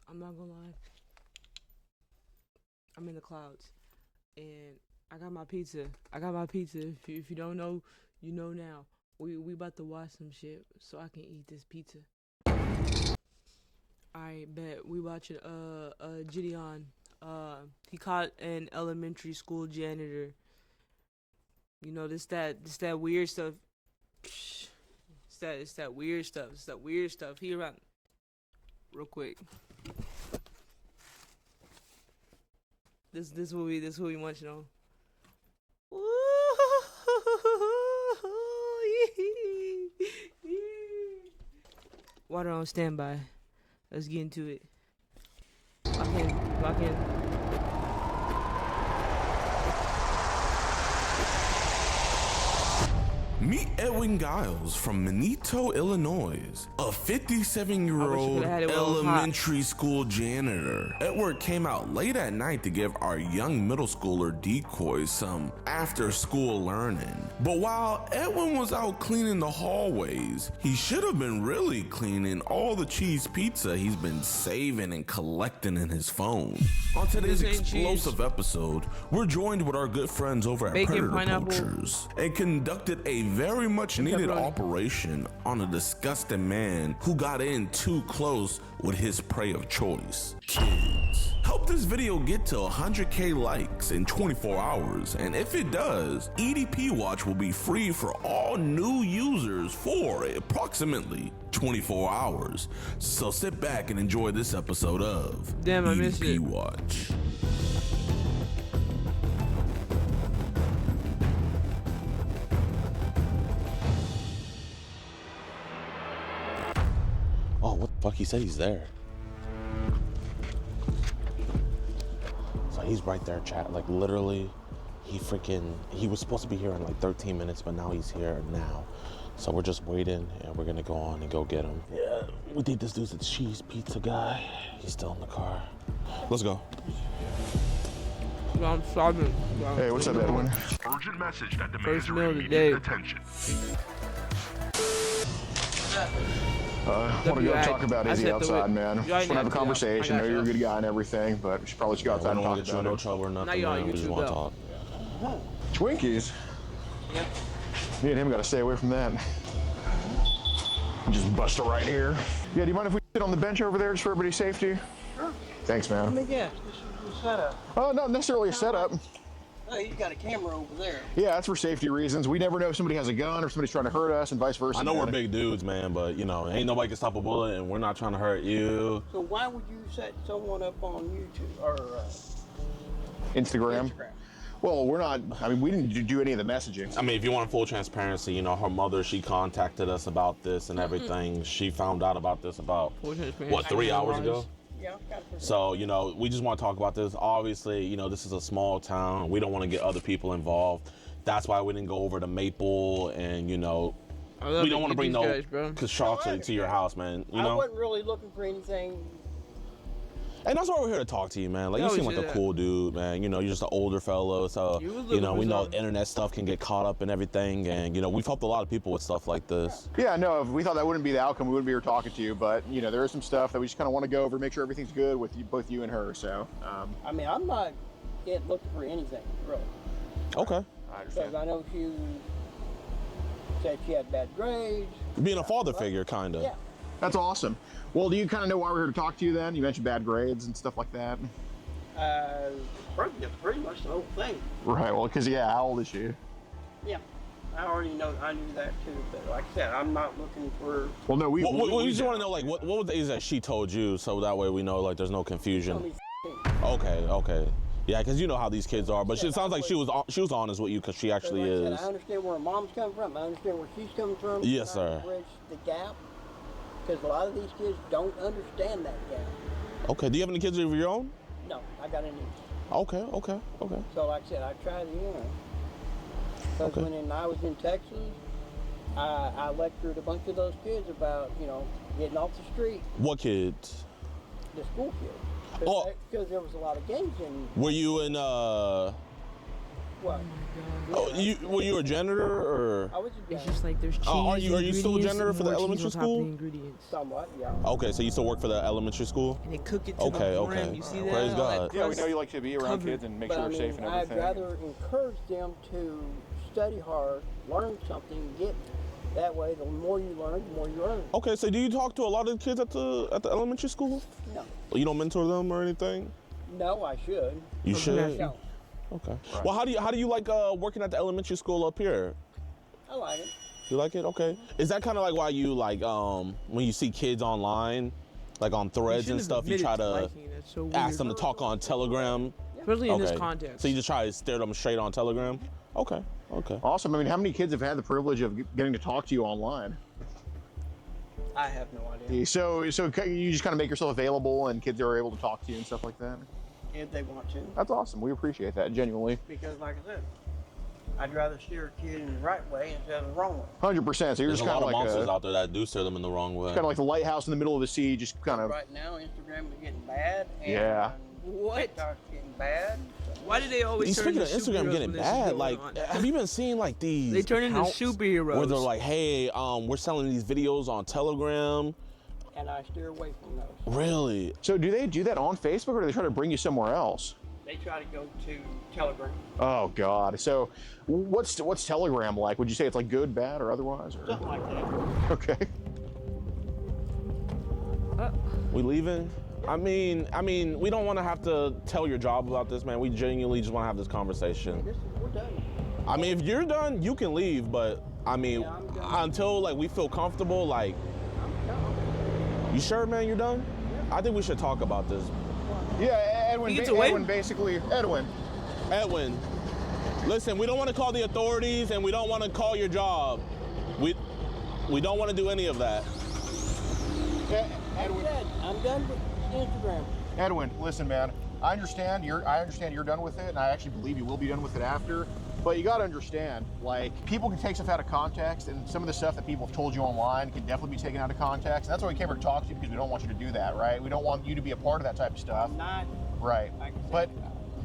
I'm not gonna lie. I'm in the clouds, and I got my pizza. If you don't know, you know now. We about to watch some shit so I can eat this pizza. Alright, bet. We watching Gideon. He caught an elementary school janitor. You know, this that weird stuff. It's that weird stuff. It's that weird stuff. He around real quick. This what we want you know. Water on standby. Let's get into it. Lock in. Meet Edwin Giles from Minito, Illinois, a 57-year-old elementary school janitor. Edward came out late at night to give our young middle schooler decoys some after-school learning. But while Edwin was out cleaning the hallways, he should have been really cleaning all the cheese pizza he's been saving and collecting in his phone. On today's explosive episode, we're joined with our good friends over at Predator Poachers and conducted a very much needed operation on a disgusting man who got in too close with his prey of choice, kids. Help this video get to 100K likes in 24 hours, and if it does, EDP Watch will be free for all new users for approximately 24 hours. So sit back and enjoy this episode of EDP Watch. Oh, what the fuck? He said he's there. So he's right there, chat. Like, literally, he was supposed to be here in like 13 minutes, but now he's here now. So we're just waiting, and we're gonna go on and go get him. Yeah, we think this dude's a cheese pizza guy. He's still in the car. Let's go. I'm starving. Hey, what's up, Edwin? Urgent message that demands First meal of the immediate day. attention. I want to go talk about Izzy outside, man. Just want to have a conversation. I know you're a good guy and everything, but we should probably just go outside and talk about it. No trouble or nothing, man. We just want to talk. Twinkies? Yep. Me and him got to stay away from that. Just bust it right here. Yeah, do you mind if we sit on the bench over there just for everybody's safety? Sure. Thanks, man. Let me guess, this is a setup. Oh, not necessarily a setup. Oh, you got a camera over there. Yeah, that's for safety reasons. We never know if somebody has a gun or somebody's trying to hurt us and vice versa. I know we're big dudes, man, but, you know, ain't nobody can stop a bullet, and we're not trying to hurt you. So why would you set someone up on YouTube or Instagram? Well, we're not, I mean, we didn't do any of the messaging. I mean, if you want full transparency, you know, her mother, she contacted us about this and everything. She found out about this about, what, 3 hours ago? Yeah, so, you know, we just want to talk about this. Obviously, you know, this is a small town. We don't want to get other people involved. That's why we didn't go over to Maple and, you know, we don't want to bring no construction to your house, man. You know? I wasn't really looking for anything. And that's why we're here to talk to you, man. Like, you seem like a cool dude, man. You know, you're just an older fellow, so, you know, we know internet stuff can get caught up in everything, and, you know, we've helped a lot of people with stuff like this. Yeah, no, if we thought that wouldn't be the outcome, we wouldn't be here talking to you, but, you know, there is some stuff that we just kind of want to go over, make sure everything's good with you, both you and her, so. I mean, I'm not looking for anything, really. Okay. I understand. Because I know she said she had bad grades. Being a father figure, kind of. Yeah. That's awesome. Well, do you kind of know why we're here to talk to you then? You mentioned bad grades and stuff like that. Pretty much the whole thing. Right, well, because, yeah, how old is she? Yeah. I knew that too, but like I said, I'm not looking for... Well, no, we just want to know, like, what was the age that she told you, so that way we know, like, there's no confusion. Okay. Yeah, because you know how these kids are, but it sounds like she was honest with you, because she actually is. I understand where her mom's coming from. I understand where she's coming from. Yes, sir. Bridge the gap, because a lot of these kids don't understand that gap. Okay, do you have any kids of your own? No, I got a niece. Okay. So like I said, I tried to, you know, because when I was in Texas, I lectured a bunch of those kids about, you know, getting off the street. What kids? The school kids. Because there was a lot of gangs in. Were you in What? Oh, were you a janitor or? I was a janitor. It's just like there's cheese. Are you still a janitor for the elementary school? Ingredients. Somewhat, yeah. Okay, so you still work for the elementary school? And they cook it to the brim. You see that? Praise God. Yeah, we know you like to be around kids and make sure they're safe and everything. I'd rather encourage them to study hard, learn something, get that way. The more you learn, the more you earn. Okay, so do you talk to a lot of the kids at the elementary school? No. You don't mentor them or anything? No, I should. You should? No. Okay. Right. Well, how do you like working at the elementary school up here? I like it. You like it? Okay. Is that kind of like why you like when you see kids online, like on Threads and stuff, you try to ask them to talk on Telegram? Especially in this context. So you just try to stare them straight on Telegram? Okay. Okay. Awesome. I mean, how many kids have had the privilege of getting to talk to you online? I have no idea. So you just kind of make yourself available and kids are able to talk to you and stuff like that? If they want to. That's awesome. We appreciate that, genuinely. Because, like I said, I'd rather steer a kid in the right way instead of the wrong way. 100%. So you're There's just a kind lot of of like monsters out there that do steer them in the wrong way. Kind of like the lighthouse in the middle of the sea, just kind of. Right now, Instagram is getting bad. And yeah. What? TikTok's getting bad. Why do they always turn Speaking into of Instagram getting bad, like, have you been seeing like these? They turn into superheroes. Where they're like, hey, we're selling these videos on Telegram. And I steer away from those. Really? So do they do that on Facebook or do they try to bring you somewhere else? They try to go to Telegram. Oh God. So what's Telegram like? Would you say it's like good, bad, or otherwise? Or? Something like that. Okay. We leaving? I mean, we don't want to have to tell your job about this, man. We genuinely just want to have this conversation. We're done. I mean, if you're done, you can leave, but I mean, until like we feel comfortable, like, you sure, man, you're done? I think we should talk about this. Yeah, Edwin basically, Edwin, listen, we don't want to call the authorities and we don't want to call your job. We don't want to do any of that. Yeah, Edwin. I'm done with Instagram. Edwin, listen, man. I understand you're done with it, and I actually believe you will be done with it after. But you got to understand, like, people can take stuff out of context, and some of the stuff that people have told you online can definitely be taken out of context. And that's why we came here to talk to you, because we don't want you to do that, right? We don't want you to be a part of that type of stuff. I'm not. Right. But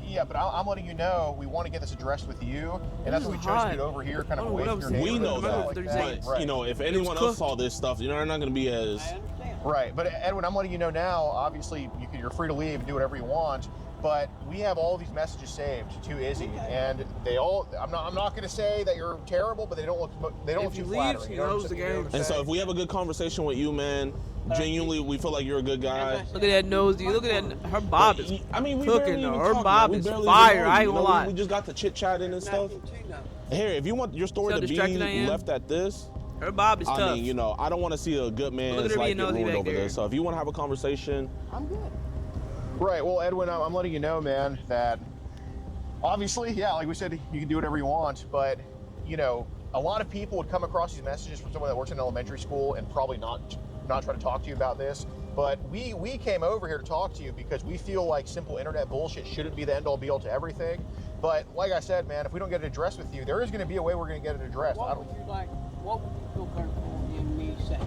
yeah, but I'm letting you know we want to get this addressed with you, and that's what we chose to get over here, kind of away from your neighborhood. We know that, like but you know, if anyone else saw this stuff, you know, they're not going to be as. I understand. Right, but Edwin, I'm letting you know now. Obviously, you're free to leave and do whatever you want. But we have all these messages saved to Izzy, and they all. I'm not going to say that you're terrible, but they don't look too flattering. He knows the game. And so if we have a good conversation with you, man, genuinely, we feel like you're a good guy. Look at that nose, dude. Look at that. Her bob is cooking. Her bob is barely fire. I ain't gonna lie. We just got to chit chatting and stuff. Here, if you want your story to be left at this, her bob is tough. I mean, you know, I don't want to see a good man's life get ruined over this. So if you want to have a conversation, I'm good. Right. Well, Edwin, I'm letting you know, man, that obviously, yeah, like we said, you can do whatever you want, but you know, a lot of people would come across these messages from someone that works in elementary school and probably not try to talk to you about this. But we came over here to talk to you because we feel like simple internet bullshit shouldn't be the end all be all to everything. But like I said, man, if we don't get it addressed with you, there is going to be a way we're going to get it addressed. What would you feel comfortable in me saying?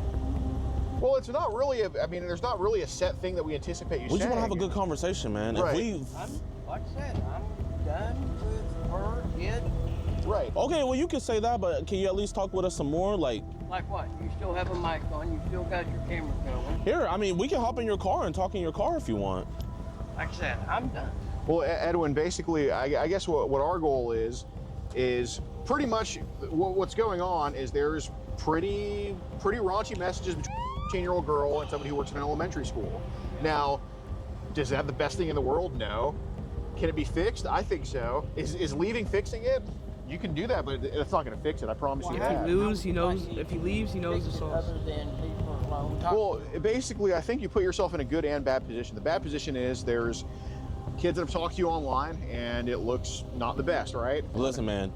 Well, it's not really. There's not really a set thing that we anticipate you saying. We just want to have a good conversation, man. Right. Like I said, I'm done with her, kid. Right. Okay, well, you can say that, but can you at least talk with us some more? Like what? You still have a mic on. You still got your camera going. Here, I mean, we can hop in your car and talk in your car if you want. Like I said, I'm done. Well, Edwin, basically, I guess what our goal is pretty much what's going on is there's pretty raunchy messages between a 18-year-old girl and somebody who works in an elementary school. Now, does that have the best thing in the world? No. Can it be fixed? I think so. Is leaving fixing it? You can do that, but it's not going to fix it. I promise you that. If he loses, he knows. If he leaves, he knows the sauce. Other than leave her alone. Well, basically, I think you put yourself in a good and bad position. The bad position is there's kids that have talked to you online, and it looks not the best, right? Listen, man,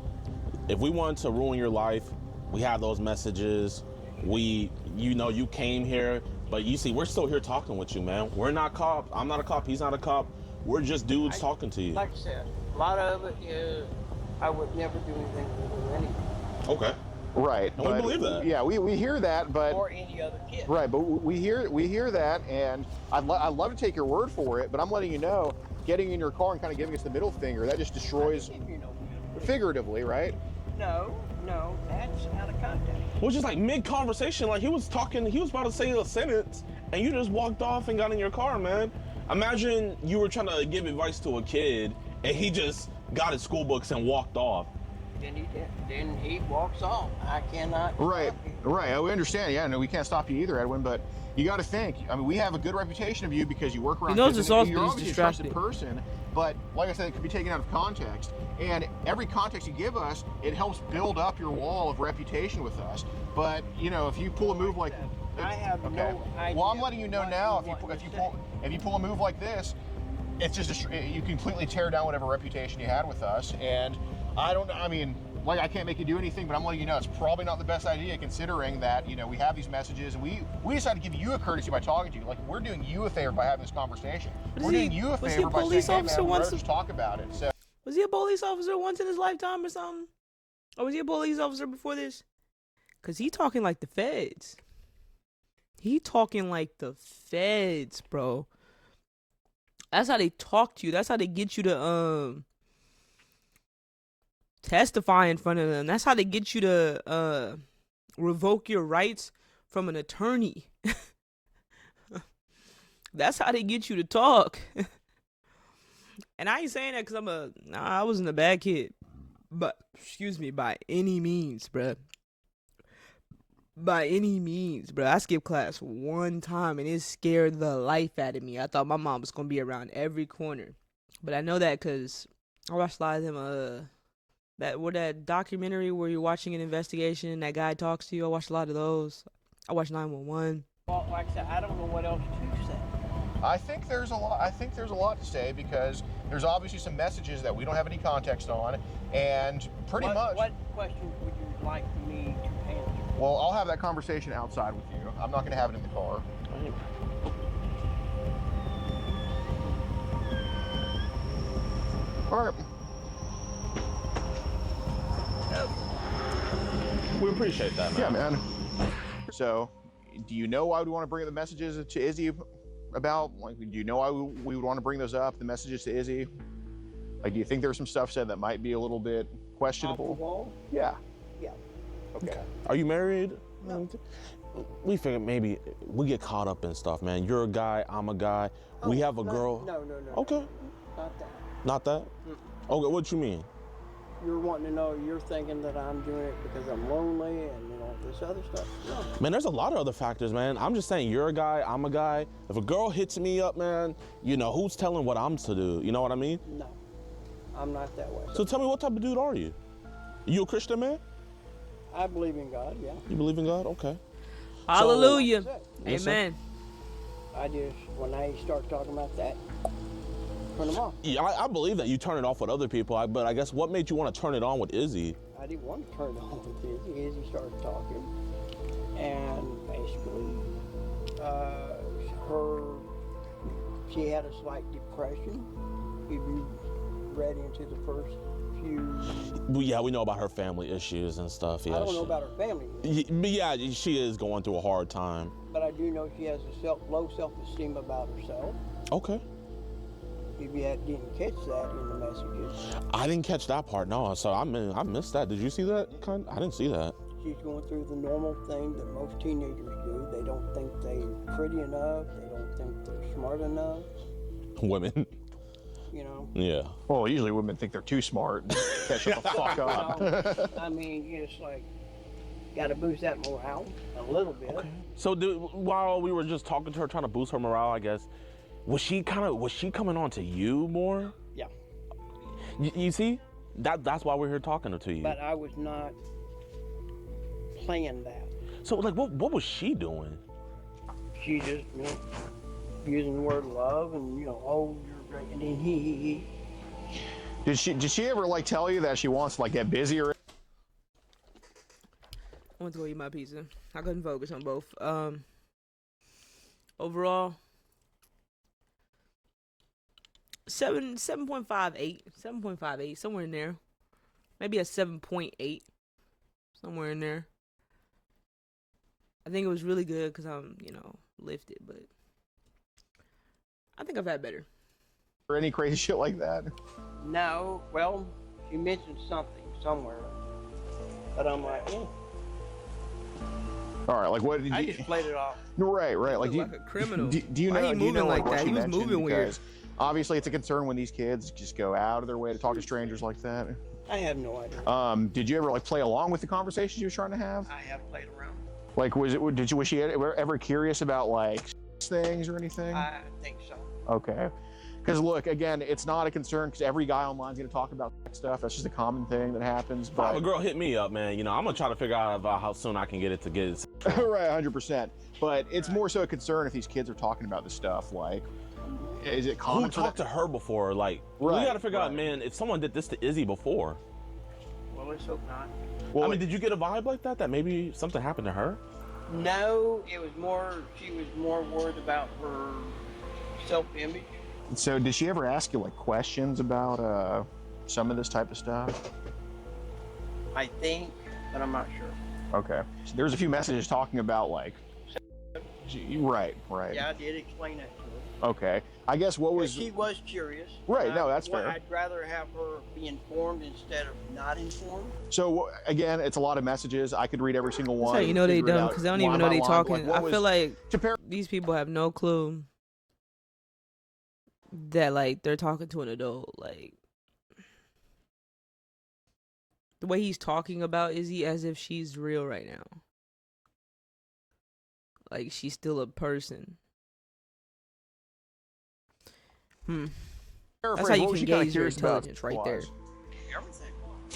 if we want to ruin your life, we have those messages. You came here, but you see, we're still here talking with you, man. We're not cops. I'm not a cop. He's not a cop. We're just dudes talking to you. Like I said, a lot of it is I would never do anything with her anyway. Okay. Right. And we believe that. Yeah, we hear that, but or any other kid. Right, but we hear that, and I'd love to take your word for it, but I'm letting you know, getting in your car and kind of giving us the middle finger, that just destroys. figuratively, right? No, that's out of context. Which is like mid-conversation, like he was talking, he was about to say a sentence, and you just walked off and got in your car, man. Imagine you were trying to give advice to a kid, and he just got his school books and walked off. Then he did. Then he walks off. I cannot. Right. We understand. Yeah, no, we can't stop you either, Edwin. But you got to think. I mean, we have a good reputation of you because you work around. He knows kids, it's also you're he's obviously distracted. a trusted person. But like I said, it could be taken out of context. And every context you give us, it helps build up your wall of reputation with us. But you know, if you pull a move like, I have no idea. Well, I'm letting you know now. If you pull a move like this, it's just you completely tear down whatever reputation you had with us. And I don't. I mean, like, I can't make you do anything, but I'm letting you know it's probably not the best idea, considering that, you know, we have these messages, and we decided to give you a courtesy by talking to you. Like, we're doing you a favor by having this conversation. We're doing you a favor by saying, hey, man, we're just talk about it. So, was he a police officer once in his lifetime or something? Or was he a police officer before this? Because he talking like the feds. He talking like the feds, bro. That's how they talk to you. That's how they get you to testify in front of them. That's how they get you to revoke your rights from an attorney. That's how they get you to talk. And I ain't saying that because I wasn't a bad kid. But, excuse me, by any means, bruh. By any means, bruh. I skipped class one time and it scared the life out of me. I thought my mom was going to be around every corner. But I know that because I watched a lot of them, that documentary where you're watching an investigation and that guy talks to you. I watched a lot of those. I watched 911. Well, like I said, I don't know what else to say. I think there's a lot to say, because there's obviously some messages that we don't have any context on, and pretty much. What questions would you like me to answer? Well, I'll have that conversation outside with you. I'm not going to have it in the car. All right. We appreciate that, man. Yeah, man. So, do you know why we want to bring the messages to Izzy about? Like, do you know why we would want to bring those up, the messages to Izzy? Like, do you think there's some stuff said that might be a little bit questionable? Off the wall? Yeah. Yeah. Okay. Are you married? No. We figured maybe we get caught up in stuff, man. You're a guy, I'm a guy. Oh, we have a girl. No. Okay. Not that. Not that? Okay, what you mean? You're wanting to know, you're thinking that I'm doing it because I'm lonely and, you know, this other stuff. No. Man, there's a lot of other factors, man. I'm just saying, you're a guy, I'm a guy. If a girl hits me up, man, you know, who's telling what I'm to do? You know what I mean? No. I'm not that way. So tell me, what type of dude are you? You a Christian, man? I believe in God, yeah. You believe in God? Okay. Hallelujah. Yes, Amen. I just, when I start talking about that, turn them off. Yeah, I believe that you turn it off with other people, but I guess what made you want to turn it on with Izzy? I didn't want to turn it on with Izzy. Izzy started talking, and basically, she had a slight depression. If you read into the first few... Yeah, we know about her family issues and stuff. Yeah, I don't know about her family. But yeah, she is going through a hard time. But I do know she has a low self-esteem about herself. Okay. If you didn't catch that in the messages. I didn't catch that part, no. So I missed that. Did you see that? I didn't see that. She's going through the normal thing that most teenagers do. They don't think they're pretty enough. They don't think they're smart enough. Women. You know? Yeah. Well, usually women think they're too smart and catch the fuck up. I mean, it's like, got to boost that morale a little bit. Okay. So while we were just talking to her, trying to boost her morale, I guess, was she coming on to you more? Yeah. You see? That's why we're here talking to you. But I was not playing that. So, like, what was she doing? She just, you know, using the word love and, you know, oh, you're great, and then he. Did she ever, like, tell you that she wants to, like, get busy or? I went to go eat my pizza. I couldn't focus on both. Overall, 7.58, somewhere in there. Maybe a 7.8, somewhere in there. I think it was really good because I'm, you know, lifted, but I think I've had better. Or any crazy shit like that? No, well, She mentioned something somewhere, but I'm like, yeah. All right, like what did I you? just played it off. Right. Like, Like a criminal. Do you Why know? he Do you know moving like what that? she He was mentioned? moving weird. Because obviously, it's a concern when these kids just go out of their way to talk to strangers like that. I have no idea. Did you ever like play along with the conversations you was trying to have? I have played around. Like, was she ever curious about like things or anything? I think so. Okay. Because look, again, it's not a concern because every guy online is going to talk about stuff. That's just a common thing that happens. But if a girl hit me up, man, you know, I'm gonna try to figure out about how soon I can get it. Right, 100%. But it's more so a concern if these kids are talking about this stuff. Like, is it common? Who talked to her before? Like, we got to figure out, man, if someone did this to Izzy before. Well, let's hope not. Well, I mean, did you get a vibe like that? That maybe something happened to her? No, it was more. She was more worried about her self-image. So, did she ever ask you like questions about some of this type of stuff? I think, but I'm not sure. Okay. So there's a few messages talking about like. Right. Yeah, I did explain that to her. Okay. I guess what was. She was curious. Right. No, that's fair. I'd rather have her be informed instead of not informed. So again, it's a lot of messages. I could read every single one. That's how you know they dumb because they don't even know they talking. Like, I feel like these people have no clue that like they're talking to an adult. Like the way he's talking about Izzy as if she's real right now. Like she's still a person. That's how you can gauge your intelligence right there. Everything.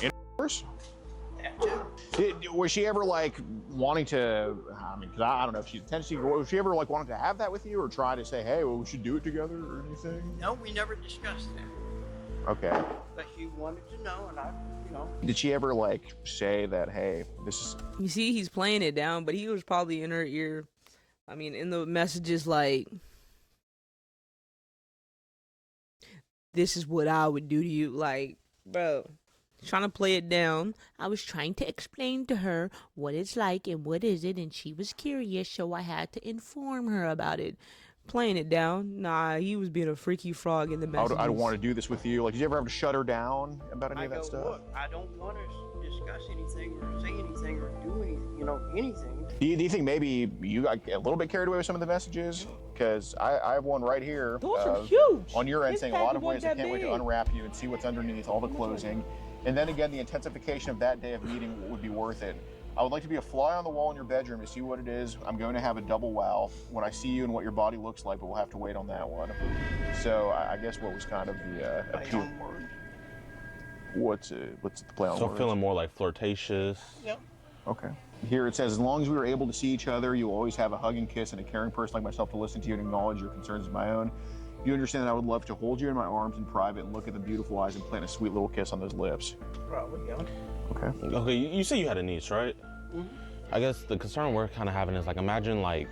Of course. That too. Was she ever like wanting to? I mean, because I don't know if she's intentionally. Was she ever like wanting to have that with you, or try to say, "Hey, well, we should do it together," or anything? No, we never discussed that. Okay. But she wanted to know, and I, you know. Did she ever like say that, "Hey, this is"? You see, he's playing it down, but he was probably in her ear. I mean, in the messages like, "This is what I would do to you," like, bro. Trying to play it down. I was trying to explain to her what it's like and what is it, and she was curious, so I had to inform her about it. Playing it down. Nah, he was being a freaky frog in the messages. I don't want to do this with you. Like, did you ever have to shut her down about any of that stuff? Look, I don't want to discuss anything or say anything or do anything, anything. Do you think maybe you got a little bit carried away with some of the messages? Because I have one right here. Those are huge. On your end, His saying a lot of package ways I wasn't can't that wait to big. unwrap you and see what's underneath, all the closing. And then again, the intensification of that day of meeting would be worth it. I would like to be a fly on the wall in your bedroom to see what it is. I'm going to have a double wow when I see you and what your body looks like, but we'll have to wait on that one. So I guess what was kind of the appeal? What's the play on So words? feeling more like flirtatious. Yep. Okay. Here it says, as long as we were able to see each other, you will always have a hug and kiss and a caring person like myself to listen to you and acknowledge your concerns as my own. You understand that I would love to hold you in my arms in private and look at the beautiful eyes and plant a sweet little kiss on those lips. Probably, yeah. Okay. Okay, you say you had a niece, right? Mm-hmm. I guess the concern we're kind of having is like, imagine like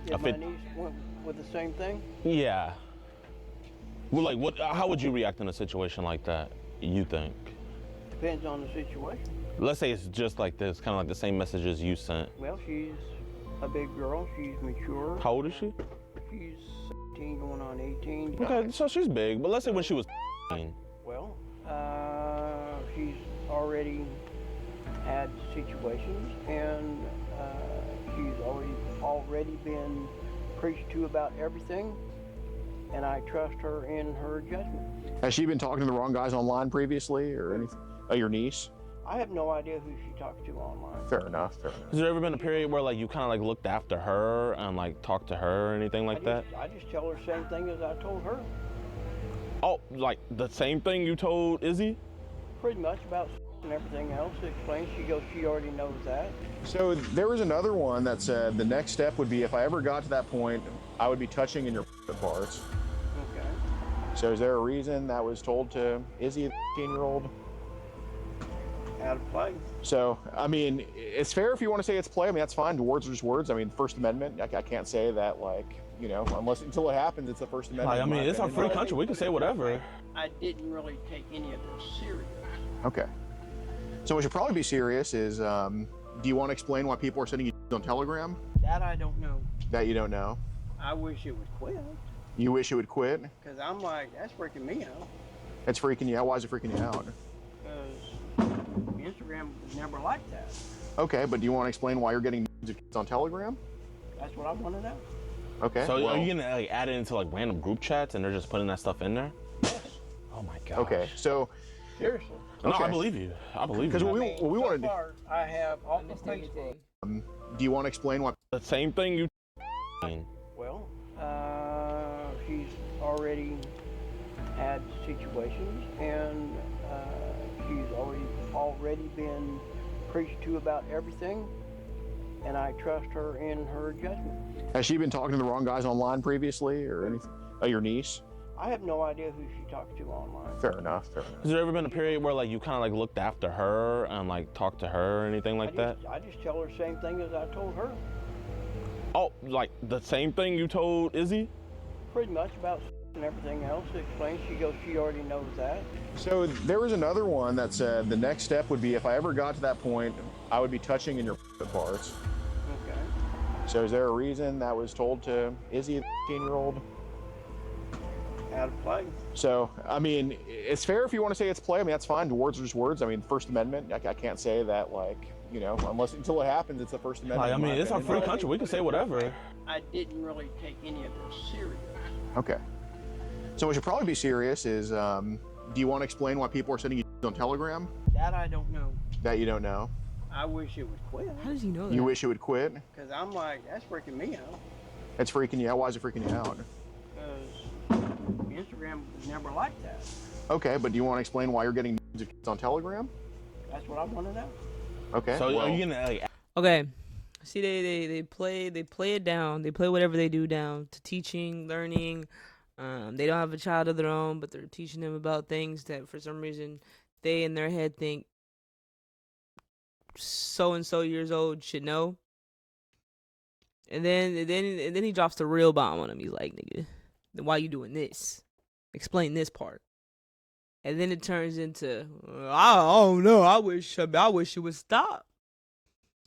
If my niece went with the same thing? Yeah. Well, like, how would you react in a situation like that, you think? Depends on the situation. Let's say it's just like this, kind of like the same messages you sent. Well, she's a big girl. She's mature. How old is she? She's 17 going on 18. Okay, so she's big, but let's say when she was Well, she's already had situations, and she's already been preached to about everything, and I trust her in her judgment. Has she been talking to the wrong guys online previously or anything? Your niece? I have no idea who she talks to online. Fair enough. Has there ever been a period where like you kind of like looked after her and like talked to her or anything like that? I just tell her the same thing as I told her. Oh, like the same thing you told Izzy? Pretty much about and everything else. Explains. She goes, she already knows that. So there was another one that said the next step would be if I ever got to that point, I would be touching in your parts. Okay. So is there a reason that was told to Izzy, the 15-year-old? Out of place. So, I mean, it's fair if you want to say it's play. I mean, that's fine. Words are just words. I mean, First Amendment, I can't say that, like, until it happens, it's the First Amendment. Like, I mean, it's our free country. We can say whatever. I didn't really take any of this serious. Okay. So what should probably be serious is, do you want to explain why people are sending you on Telegram? That I don't know. That you don't know? I wish it would quit. You wish it would quit? Because I'm like, that's freaking me out. It's freaking you out. Why is it freaking you out? Because Instagram was never like that. Okay, but do you want to explain why you're getting of kids on Telegram? That's what I want to know. Okay. So well, are you gonna like add it into like random group chats and they're just putting that stuff in there? Yes. Oh my god. Okay, so Seriously. No, Okay. I believe you. I believe you. because what So we want to do. far, I have off of Facebook. Do you want to explain why? The same thing you. Well, she's already had situations, and she's already been preached to about everything, and I trust her in her judgment. Has she been talking to the wrong guys online previously, or anything? Oh, your niece? I have no idea who she talks to online. Fair enough. Fair enough. Has there ever been a period where like you kind of like looked after her and like talked to her or anything like that? I just tell her the same thing as I told her. Oh, like the same thing you told Izzy? Pretty much about and everything else. Explains. She goes, she already knows that. So there was another one that said the next step would be if I ever got to that point, I would be touching in your parts. Okay. So is there a reason that was told to Izzy, the 15-year-old? Out of play. So, I mean, it's fair if you want to say it's play. I mean, that's fine. Words are just words. I mean, First Amendment, I can't say that, like, you know, until it happens, it's the First Amendment. Like, I mean, it's our free country. We can say whatever. I didn't really take any of this serious. Okay. So what should probably be serious is, do you want to explain why people are sending you on Telegram? That I don't know. That you don't know? I wish it would quit. How does he know that? You wish it would quit? Because I'm like, that's freaking me out. It's freaking you out. Why is it freaking you out? Because Instagram was never like that. Okay, but do you want to explain why you're getting on Telegram? That's what I want to know. Okay. So well, are you gonna like? Okay. See, they play it down. They play whatever they do down to teaching, learning. They don't have a child of their own, but they're teaching them about things that for some reason they in their head think so and so years old should know. And then he drops the real bomb on him. He's like, nigga, then why you doing this? Explain this part. And then it turns into, I don't know. I wish it would stop.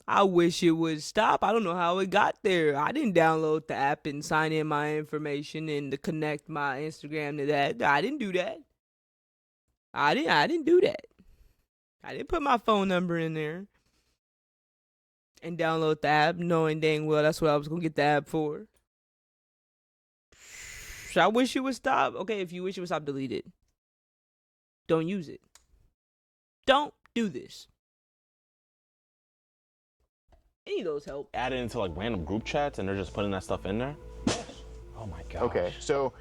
I wish it would stop. I don't know how it got there. I didn't download the app and sign in my information and to connect my Instagram to that. I didn't do that. I didn't do that. I didn't put my phone number in there and download the app knowing dang well that's what I was going to get the app for. So I wish it would stop. Okay, if you wish it would stop, delete it. Don't use it. Don't do this. Any of those help. Add it into like random group chats and they're just putting that stuff in there? Yes. Oh my god. okay, so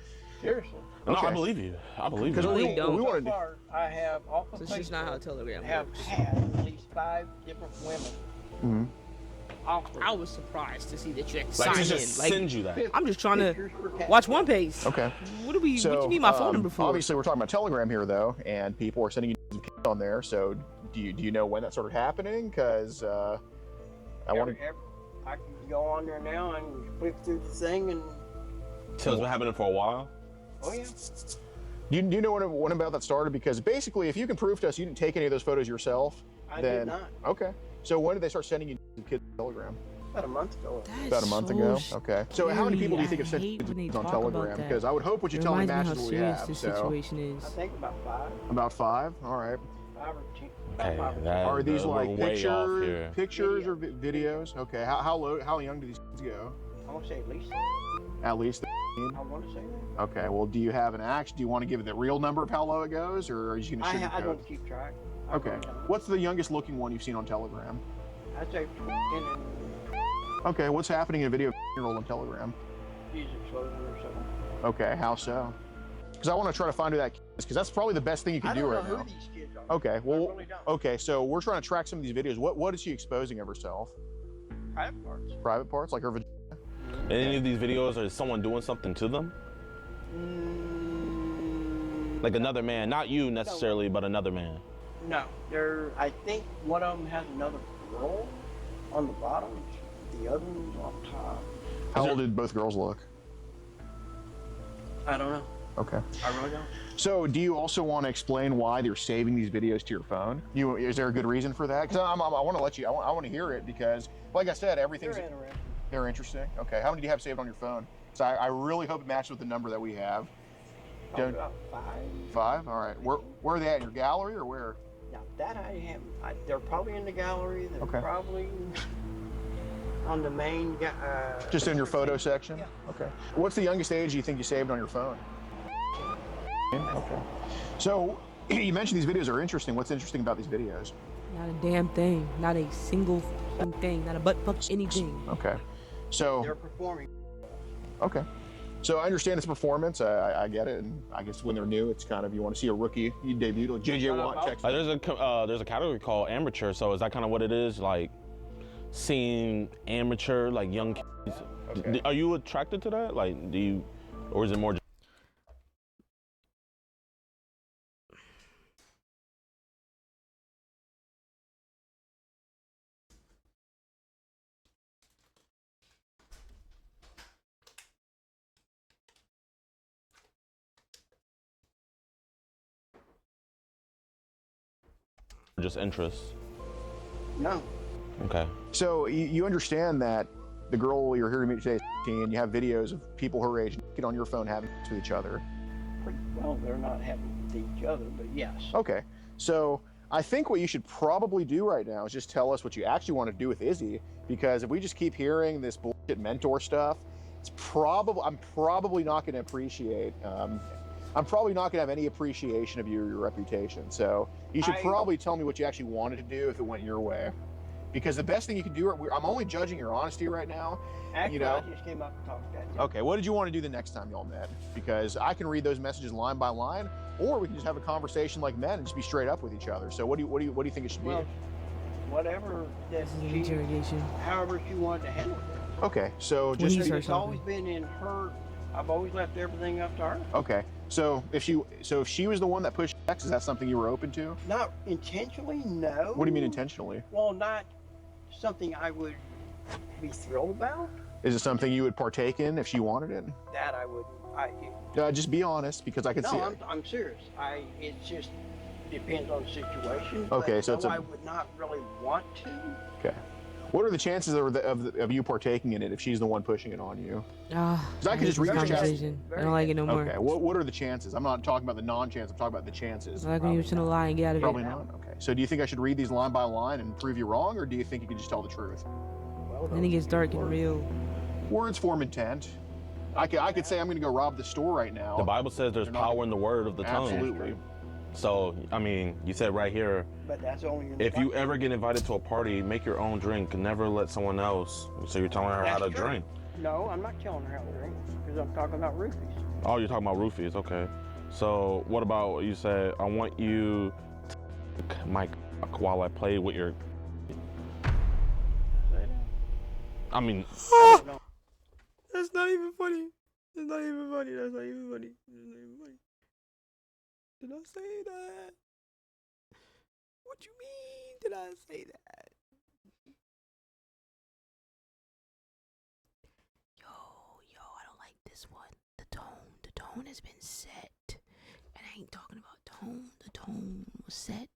Seriously. No, Okay. I believe you. I believe because you. Really we don't. want So to do. far, I have off of So it's just not how Facebook, Telegram have works. had at least 5 different women Mhm. offer I was surprised to see that you Like signed to in. just Like, send you that. I'm just trying to pictures for cat watch One Piece. Okay. What do So, you need my phone number for? Obviously, we're talking about Telegram here, though, and people are sending you on there. So, do you know when that started happening? Because I want to. I can go on there now and click through the thing and, So it's been happening for a while. oh yeah. Do you know when about that started? Because basically, if you can prove to us you didn't take any of those photos yourself, I then did not. okay. So when did they start sending you kids on Telegram? About a month ago. That's About a month so ago. Okay. So how many scary. people do you think I have sent hate when they kids on talk about Telegram? that. Because I would hope what you It tell me reminds matches me how what we serious have. this So situation I is. think about 5. about 5. All right. 5 or 10. Okay, About 5 or 10. that- Are these we're like way off here. pictures or videos? Okay. How young do these kids go? I want to say at least. At least. I want to say that. Okay. Well, do you have an action? Do you want to give it the real number of how low it goes, or are you going to I sugarcoat? don't keep track. I Okay. really don't. What's the youngest looking one you've seen on Telegram? I say 10 and Okay. What's happening in a video year-old on Telegram? she's exposure or something. Okay. How so? Because I want to try to find who that kid is, because that's probably the best thing you I can do don't know right who now. these kids are. Okay. I Well. really don't. Okay. So we're trying to track some of these videos. What is she exposing of herself? Private parts. Private parts, like her vagina? Any of these videos are someone doing something to them? Like another man, not you necessarily, but another man. No, I think one of them has another girl on the bottom. The other one's on top. How old did both girls look? I don't know. Okay. I really don't. So, do you also want to explain why they're saving these videos to your phone? Is there a good reason for that? Because I want to let you. I want to hear it because, like I said, everything's. They're interesting. They're interesting. Okay. How many do you have saved on your phone? So I really hope it matches with the number that we have. Probably about 5. 5. All right. Where are they at? In your gallery or where? Now that I have, they're probably in the gallery. They're Okay. probably on the main. Just in your photo section? Yeah. Okay. What's the youngest age you think you saved on your phone? Okay. So you mentioned these videos are interesting. What's interesting about these videos? Not a damn thing. Not a single thing. Not a butt fuck anything. Okay. So They're performing. okay. So I understand it's performance. I get it, and I guess when they're new, it's kind of you want to see a rookie you debut like JJ Watt. Texas. There's a category called amateur. So is that kind of what it is? Like seeing amateur, like young kids. Okay. Are you attracted to that? Like, do you, or is it more? Just interest. No. Okay. So you understand that the girl you're here to meet today is 15. You have videos of people her age get on your phone having sex with each other. Well, they're not having with each other, but yes. Okay. So I think what you should probably do right now is just tell us what you actually want to do with Izzy, because if we just keep hearing this bullshit mentor stuff, I'm probably not going to appreciate. I'm probably not going to have any appreciation of your reputation. So you should probably tell me what you actually wanted to do if it went your way. Because the best thing you can do, I'm only judging your honesty right now. Actually, you know? I just came up and talked to that. Okay, what did you want to do the next time y'all met? Because I can read those messages line by line, or we can just have a conversation like men and just be straight up with each other. So what do you think it should Well, be? whatever that This is an she, interrogation. however she wanted to handle it. Okay, so When just you start It's always been in her. I've always left everything up to her. okay. So if she was the one that pushed X, is that something you were open to? Not intentionally, no. What do you mean intentionally? Well, not something I would be thrilled about. Is it something you would partake in if she wanted it? That I wouldn't. Just be honest, because I can see No, it. I'm serious. It just depends on the situation. Okay, but so it's I would not really want to. Okay. What are the chances of you partaking in it if she's the one pushing it on you? Ah, 'Cause I could just read your chat. conversation. I don't like it no more. Okay. What are the chances? I'm not talking about the non-chance. I'm talking about the chances. I like when you're trying to lie and get out of Probably it. not. Okay. So do you think I should read these line by line and prove you wrong, or do you think you could just tell the truth? Well, Then it gets dark and real. Words form intent. I could say I'm going to go rob the store right now. The Bible says there's power in the word of the tongue. Absolutely. So, I mean, you said right here, but that's only in the if you Bible. ever get invited to a party, make your own drink. Never let someone else. So you're telling her how to That's true. drink. No, I'm not telling her how to drink because I'm talking about roofies. Oh, you're talking about roofies. Okay. So what about you said, I want you to take my cock while I play with your... I mean... I don't know. That's not even funny. That's not even funny. That's not even funny. That's not even funny. Did I say that? What you mean? Did I say that? Yo, I don't like this one. The tone has been set. And I ain't talking about tone. The tone was set.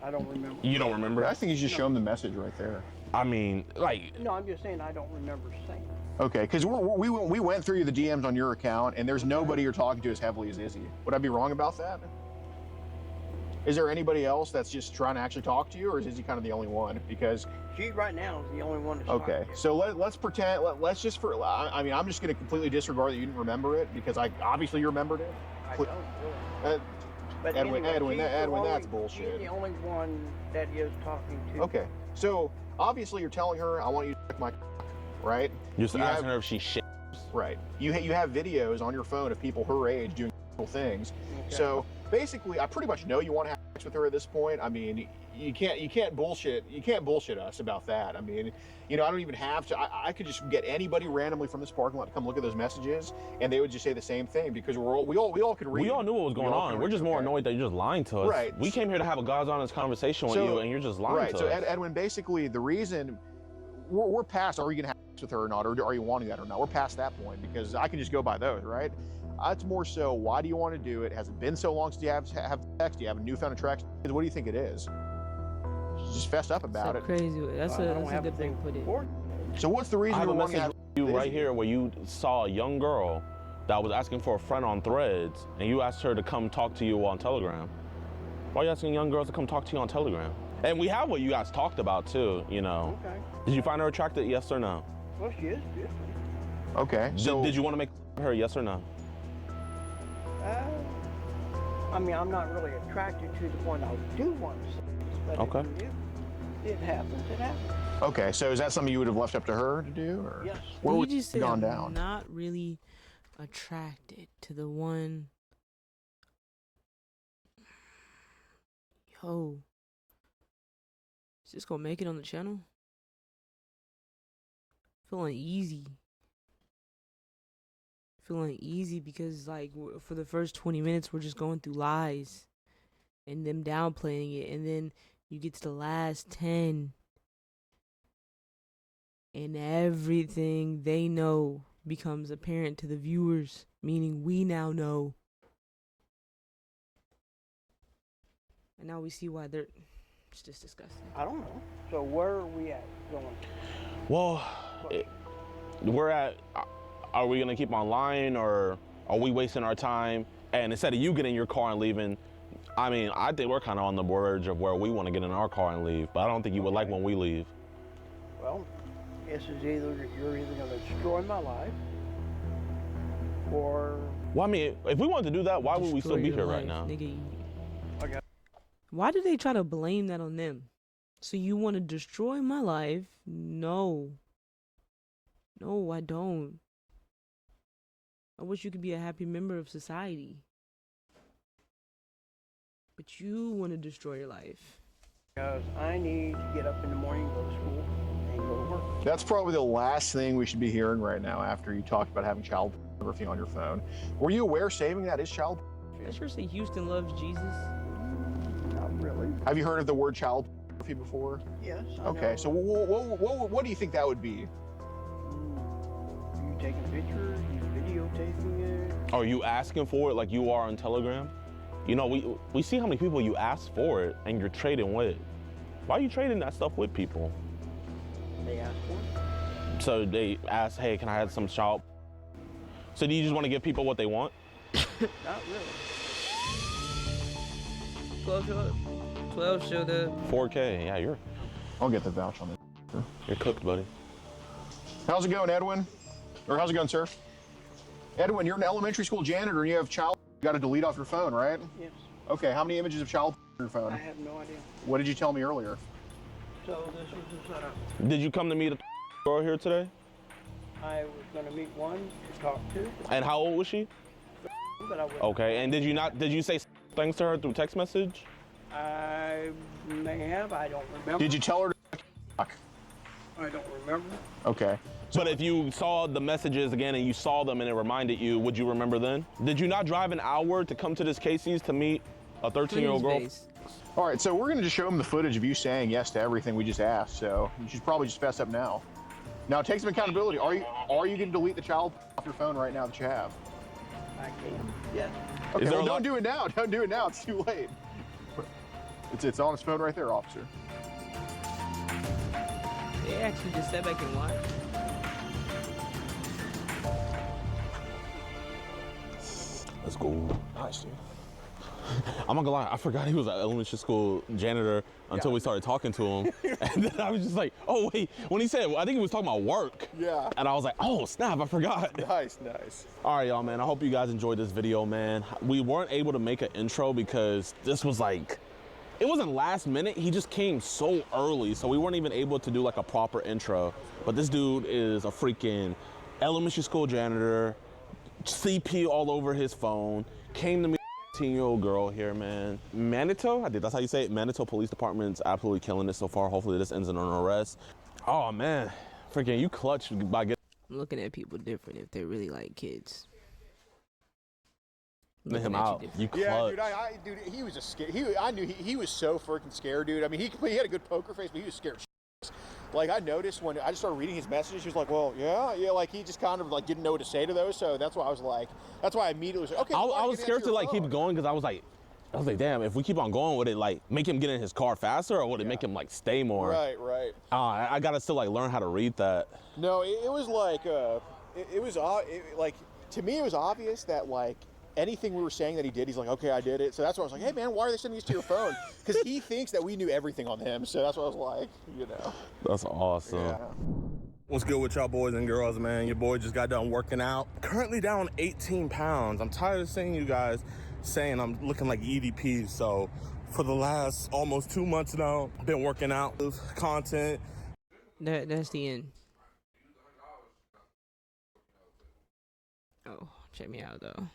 I don't remember. You don't remember? I think you should just show them the message right there. I mean, like... No, I'm just saying I don't remember saying it. Okay, because we went through the DMs on your account, and there's nobody you're talking to as heavily as Izzy. Would I be wrong about that? Is there anybody else that's just trying to actually talk to you, or is Izzy kind of the only one? Because She right now is the only one that's okay, talking. so let's pretend. I'm just going to completely disregard that you didn't remember it because obviously you remembered it. I don't really. But Edwin, anyway, Edwin, she's the that's only- bullshit. She's the only one that is talking to. Okay, so obviously you're telling her I want you to check my, right? You're just You asking have- her if she shit. Right. You have videos on your phone of people her age doing things. Okay. So basically, I pretty much know you want to have sex with her at this point. I mean, you can't bullshit us about that. I mean, I don't even have to. I could just get anybody randomly from this parking lot to come look at those messages, and they would just say the same thing because we all could read. We all knew what was going on. We're just more annoyed that you're just lying to us. Right. We came here to have a God's honest conversation with you, and you're just lying right. to So us. Edwin, basically, the reason we're past, are you going to have sex with her or not, or are you wanting that or not? We're past that point because I can just go by those, right? It's more so, why do you want to do it? Has it been so long since you have sex? Do you have a newfound attraction? What do you think it is? Just fess up about That's it. a crazy way. That's I a don't have good thing to put it. for So what's the I reason have you're a wanting to message have you Izzy? right here where you saw a young girl that was asking for a friend on Threads, and you asked her to come talk to you on Telegram. Why are you asking young girls to come talk to you on Telegram? And we have what you guys talked about too, you know. Okay. Did you find her attractive, yes or no? Well, she is beautiful. Okay. So Did you want to make her, yes or no? I mean, I'm not really attracted to the point I do want to sex, but Okay. if it happens, it happens. okay. So is that something you would have left up to her to do, or Yes. where You would just you said gone I'm down? not really attracted to the one. Yo, is this gonna make it on the channel? Feeling easy. Feeling easy because like for the first 20 minutes we're just going through lies and them downplaying it, and then you get to the last 10 and everything they know becomes apparent to the viewers, meaning we now know. And now we see why it's just disgusting. I don't know. So where are we at going? Well, we're at, are we gonna keep online or are we wasting our time? And instead of you getting in your car and leaving, I mean, I think we're kind of on the verge of where we want to get in our car and leave, but I don't think you would like when we leave. Well, this is you're either going to destroy my life or... Well, I mean, if we wanted to do that, why would we still be Destroy here your right now? life, nigga. Okay. Why do they try to blame that on them? So you want to destroy my life? No. No, I don't. I wish you could be a happy member of society. But you want to destroy your life. Because I need to get up in the morning, go to school, and go to work. That's probably the last thing we should be hearing right now after you talked about having child pornography on your phone. Were you aware saving that is child pornography? I sure say Houston loves Jesus. Not really. Have you heard of the word child pornography before? Yes. I Okay, know. so what do you think that would be? You taking pictures, you videotaping it. Are you asking for it like you are on Telegram? You know, we see how many people you ask for it and you're trading with. Why are you trading that stuff with people? They ask for it. So they ask, hey, can I have some child? So do you just want to give people what they want? Not really. 12 showed up. 12 showed up. 4K, yeah, I'll get the vouch on it. you're cooked, buddy. How's it going, Edwin? Or how's it going, sir? Edwin, you're an elementary school janitor and you have child. You got to delete off your phone, right? Yes. Okay, how many images of child on your phone? I have no idea. What did you tell me earlier? So this was the setup. Did you come to meet a girl here today? I was going to meet one to talk to, And how old was she? but I wouldn't. Okay, and did you say things to her through text message? I may have. I don't remember. Did you tell her to I don't remember. Okay. But if you saw the messages again and you saw them and it reminded you, would you remember then? Did you not drive an hour to come to this Casey's to meet a 13-year-old girl? Please. All right, so we're going to just show them the footage of you saying yes to everything we just asked, so you should probably just fess up now. Now, take some accountability. Are you going to delete the child off your phone right now that you have? I can. Yes. Okay, there well, a lot- don't do it now. Don't do it now. It's too late. It's on his phone right there, officer. They actually just sat back and watched. Let's go. Nice, dude. I'm not gonna lie, I forgot he was an elementary school janitor until we started talking to him. And then I was just like, oh wait, when he said, I think he was talking about work. Yeah. And I was like, oh snap, I forgot. Nice, nice. All right, y'all, man, I hope you guys enjoyed this video, man. We weren't able to make an intro because this was like, it wasn't last minute, he just came so early, so we weren't even able to do like a proper intro. But this dude is a freaking elementary school janitor, CP all over his phone, came to me. 18-year-old girl here, man. Manitou, I think that's how you say it. Manitou Police Department's absolutely killing this so far. Hopefully this ends in an arrest. Oh man, freaking you clutch by getting I'm looking at people different if they're really like kids. him out. You clutch. Yeah, dude, he was a scared. I knew he was so freaking scared, dude. I mean, he had a good poker face, but he was scared. Like I noticed when I just started reading his messages, he was like, "Well, yeah," like he just kind of like didn't know what to say to those. So that's why I was like, that's why I immediately was like, okay. I was scared to like keep going because I was like, damn, if we keep on going, would it like make him get in his car faster or would it make him like stay more? Right, right. I gotta still like learn how to read that. No, it was like, it was like to me it was obvious that like anything we were saying that he did, he's like, okay, I did it. So that's why I was like, hey man, why are they sending these to your phone? Because he thinks that we knew everything on him. So that's what I was like, you know. That's awesome. Yeah. What's good with y'all boys and girls, man? Your boy just got done working out. Currently down 18 pounds. I'm tired of seeing you guys saying I'm looking like EDP. So for the last almost 2 months now, I've been working out with content. That's the end. Oh, check me out though.